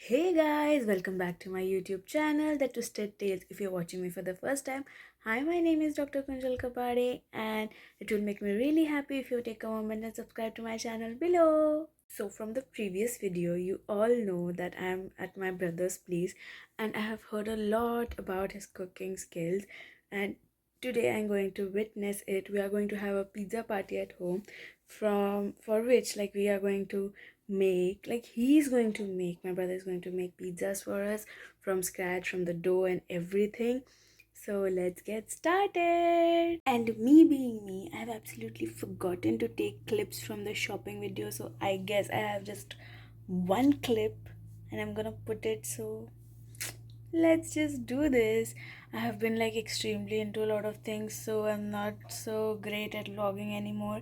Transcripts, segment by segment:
Hey guys, welcome back to my YouTube channel, The Twisted Tales. If you're watching me for the first time, hi, my name is Dr. Kunjal Kapade, and it will make me really happy if you take a moment and subscribe to my channel below. So, from the previous video, you all know that I'm at my brother's place and I have heard a lot about his cooking skills. And today I'm going to witness it. We are going to have a pizza party at home, from for which we are going to make he's going to make my brother is going to make pizzas for us from scratch, from the dough and everything. So let's get started. And me being me, I have absolutely forgotten to take clips from the shopping video, so I guess I have just one clip and I'm gonna put it. So let's just do this. I have been extremely into a lot of things, so I'm not so great at vlogging anymore.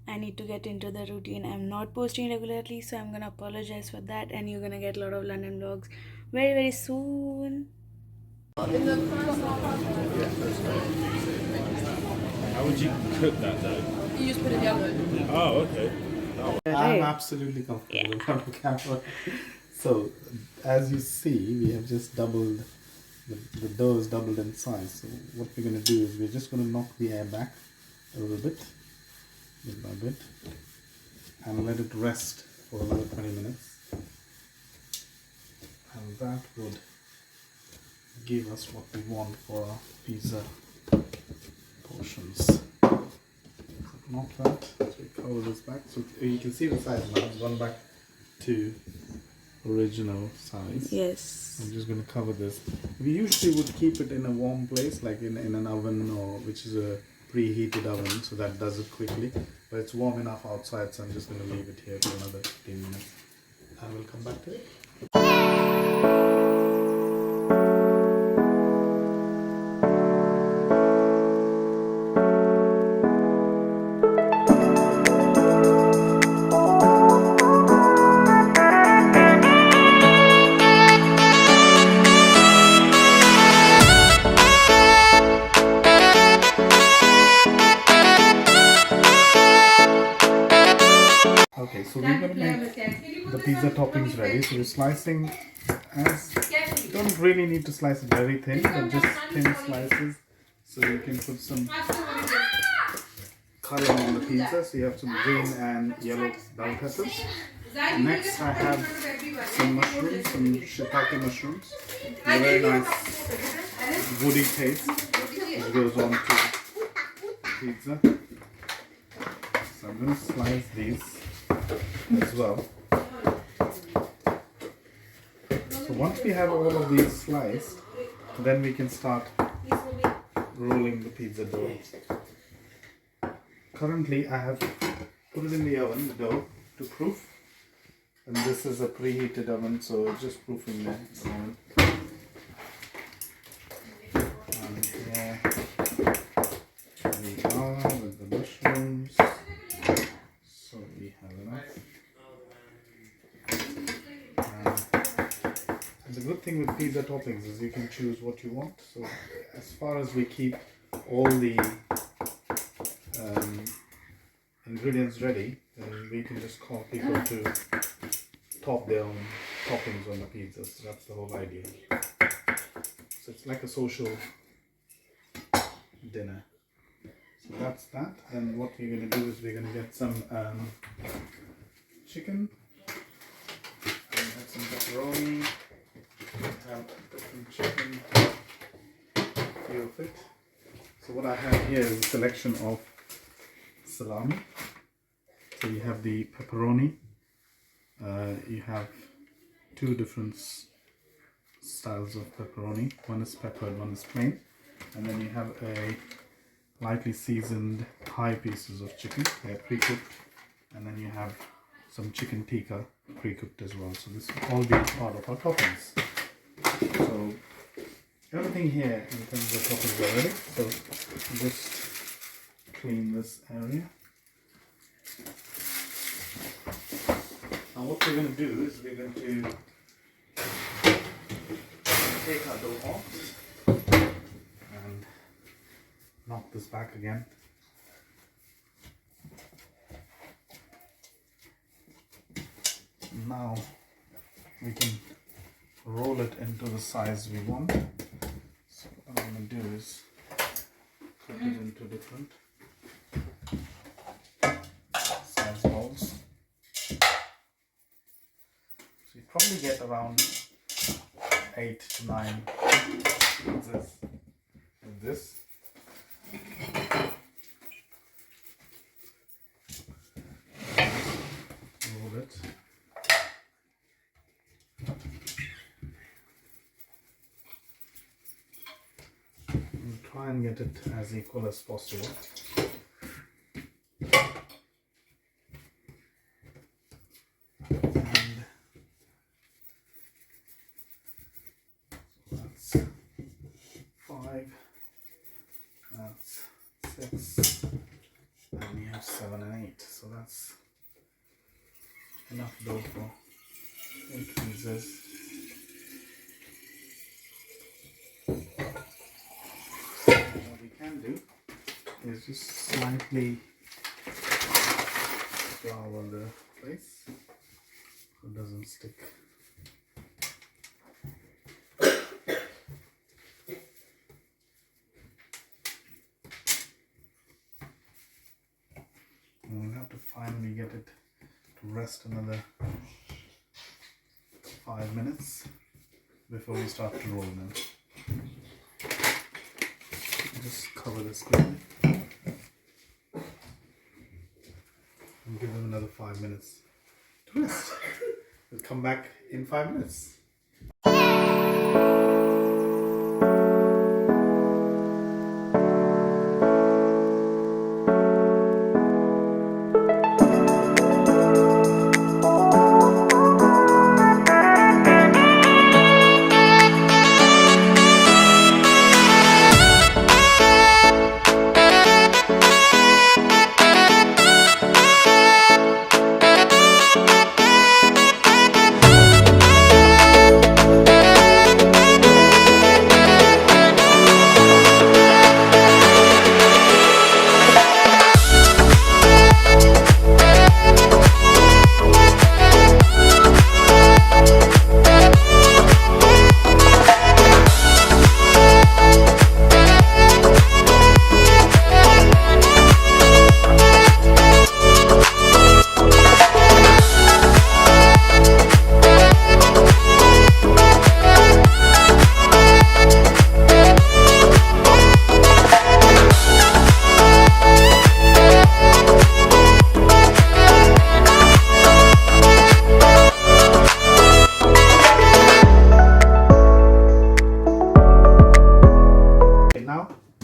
I need to get into the routine. I'm not posting regularly, so I'm gonna apologize for that, and you're gonna get a lot of London vlogs very, very soon. How would you cook that though? You just put it in the oven. Oh, okay. I'm Right. absolutely comfortable in front of the camera. So, as you see, we have just doubled, the dough is doubled in size. So, what we're going to do is we're just going to knock the air back a little bit by bit, and let it rest for another 20 minutes. And that would give us what we want for our pizza portions. Not that, so we cover this back. So you can see the size now, it's gone back to original size. Yes. I'm just going to cover this. We usually would keep it in a warm place, like in an oven, or which is a preheated oven, so that does it quickly. But it's warm enough outside, so I'm just going to leave it here for another 15 minutes. And we'll come back to it. Okay, so we're going to make the pizza toppings ready. So we're slicing don't really need to slice it very thin, but just thin slices, so you can put some color on the pizza. So you have some green and yellow bell peppers. Next I have some mushrooms, some shiitake mushrooms. A very nice woody taste which goes on to pizza. So I'm going to slice these as well. So once we have all of these sliced, then we can start rolling the pizza dough. Currently I have put it in the oven, the dough, to proof. And this is a preheated oven, so it's just proofing there at the moment. And here we are with the mushrooms. So we have enough. And the good thing with pizza toppings is you can choose what you want. So as far as we keep all the ingredients ready, then we can just call people to top their own toppings on the pizza. So that's the whole idea. So it's like a social dinner. So that's that. And what we're going to do is we're going to get some chicken, and have some pepperoni, have different chicken, few of it. So what I have here is a selection of salami. So you have the pepperoni, you have two different styles of pepperoni. One is peppered, one is plain. And then you have a lightly seasoned thigh pieces of chicken, they're pre-cooked. And then you have some chicken tikka pre-cooked as well. So this will all be part of our toppings. So everything here in terms of toppings are ready. So just clean this area. Now what we're going to do is we're going to take our dough off and knock this back again. Now we can roll it into the size we want. So what I'm going to do is cut it into different size balls. So you probably get around 8 to 9 pieces of this. Roll it. And try and get it as equal as possible. And so that's 5, that's 6, and we have 7 and 8. So that's enough dough for 8 pieces. What we can do is just slightly flour the place so it doesn't stick. And we'll have to finally get it to rest another 5 minutes before we start to roll them. Just cover this quickly and give them another 5 minutes to rest. We'll come back in 5 minutes.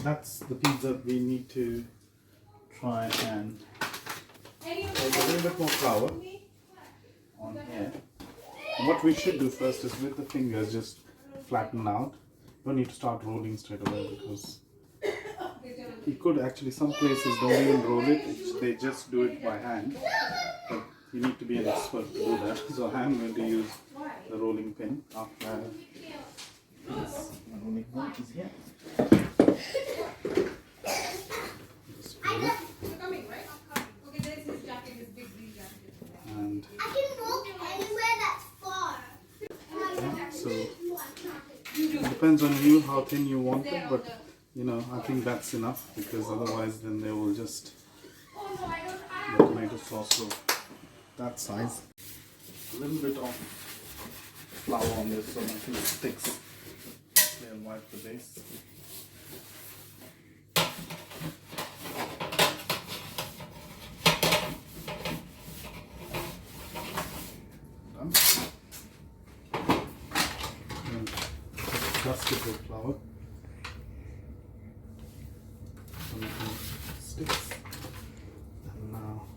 That's the pizza we need to try and take a little bit more flour on here. And what we should do first is with the fingers just flatten out. Don't need to start rolling straight away because you could actually, some places don't even roll it, they just do it by hand. But you need to be an expert to do that. So I'm going to use the rolling pin after this. My rolling pin is here. And I can walk anywhere that's far. yeah, so it depends on you how thin you want it, but you know, I think that's enough because otherwise then they will just the tomato sauce will that size. A little bit of flour on this so nothing sticks. Then wipe the base. Done. And dust it with flour so nothing sticks. And now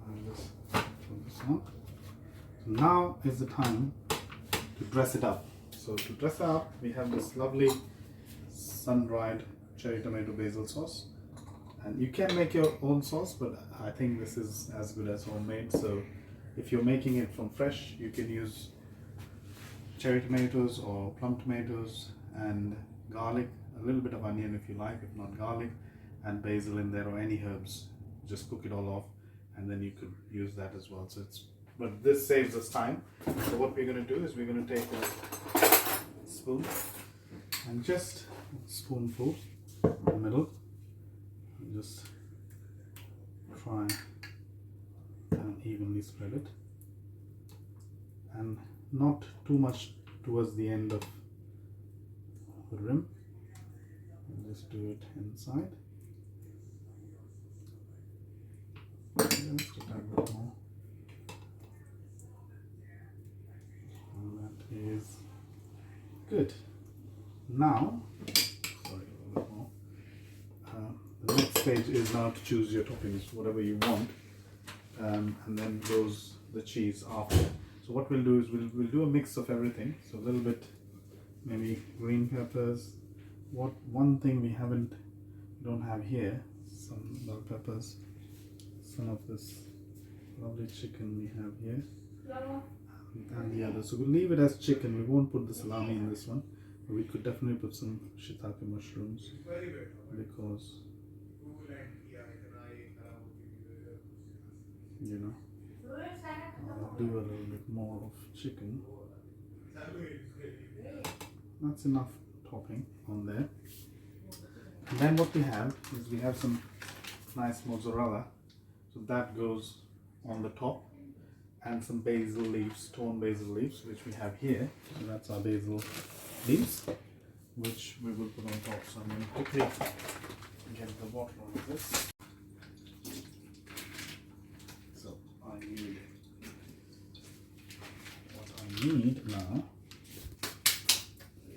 I'll just put this on. So now is the time to dress it up. So to dress it up, we have this lovely sun-dried cherry tomato basil sauce. And you can make your own sauce, but I think this is as good as homemade. So if you're making it from fresh, you can use cherry tomatoes or plum tomatoes and garlic, a little bit of onion if you like, if not garlic, and basil in there or any herbs. Just cook it all off and then you could use that as well. So it's but this saves us time. So what we're going to do is we're going to take a spoon and just a spoonful in the middle and just try and evenly spread it, and not too much towards the end of the rim, and just do it inside. Just a tad bit more. And that is good. Now, sorry, a little bit more. The next stage is now to choose your toppings, whatever you want, and then goes the cheese after. So what we'll do is we'll do a mix of everything. So a little bit, maybe green peppers. One thing we don't have here, some bell peppers, some of this lovely chicken we have here, and the other. So we'll leave it as chicken. We won't put the salami in this one, but we could definitely put some shiitake mushrooms, because you know, I'll do a little bit more of chicken. That's enough topping on there. And then what we have is we have some nice mozzarella, so that goes on the top, and some basil leaves, stone basil leaves, which we have here. So that's our basil leaves, which we will put on top. So I'm going to quickly get the bottle of this. So what I need now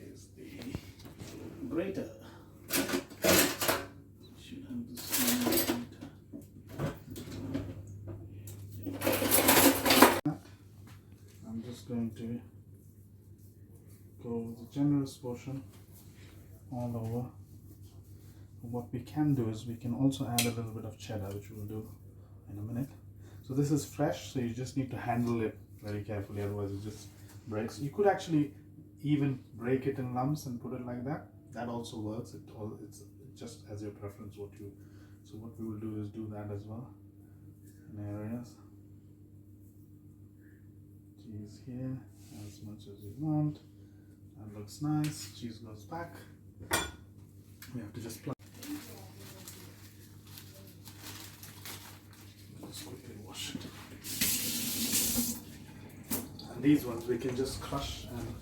is the grater. Should have the small grater. I'm just going to go with a generous portion all over. What we can do is we can also add a little bit of cheddar, which we'll do in a minute. So this is fresh, so you just need to handle it very carefully, otherwise it just breaks. You could actually even break it in lumps and put it like that. That also works. It's just as your preference. So what we will do is do that as well in areas. Cheese here as much as you want. That looks nice. Cheese goes back. We have to just plug. Just quickly wash it. And these ones we can just crush and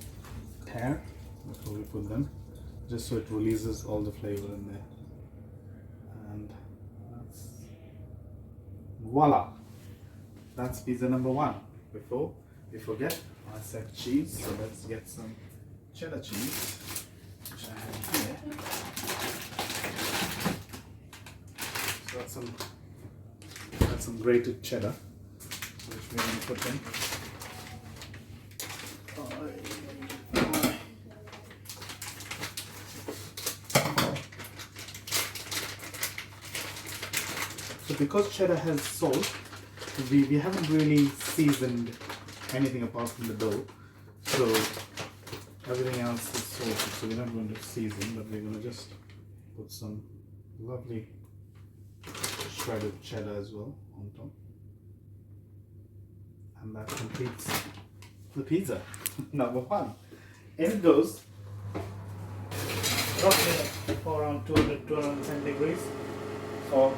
tear before we put them, just so it releases all the flavor in there. And that's voila! That's pizza number one. Before we forget, I said cheese, so let's get some cheddar cheese, which I have here. So that's some grated cheddar, which we're going to put in. So because cheddar has salt, we haven't really seasoned anything apart from the dough. So everything else is salted, so we're not going to season, but we're going to just put some lovely shredded cheddar as well on top. And that completes the pizza number one. In it goes roughly for around 210 degrees for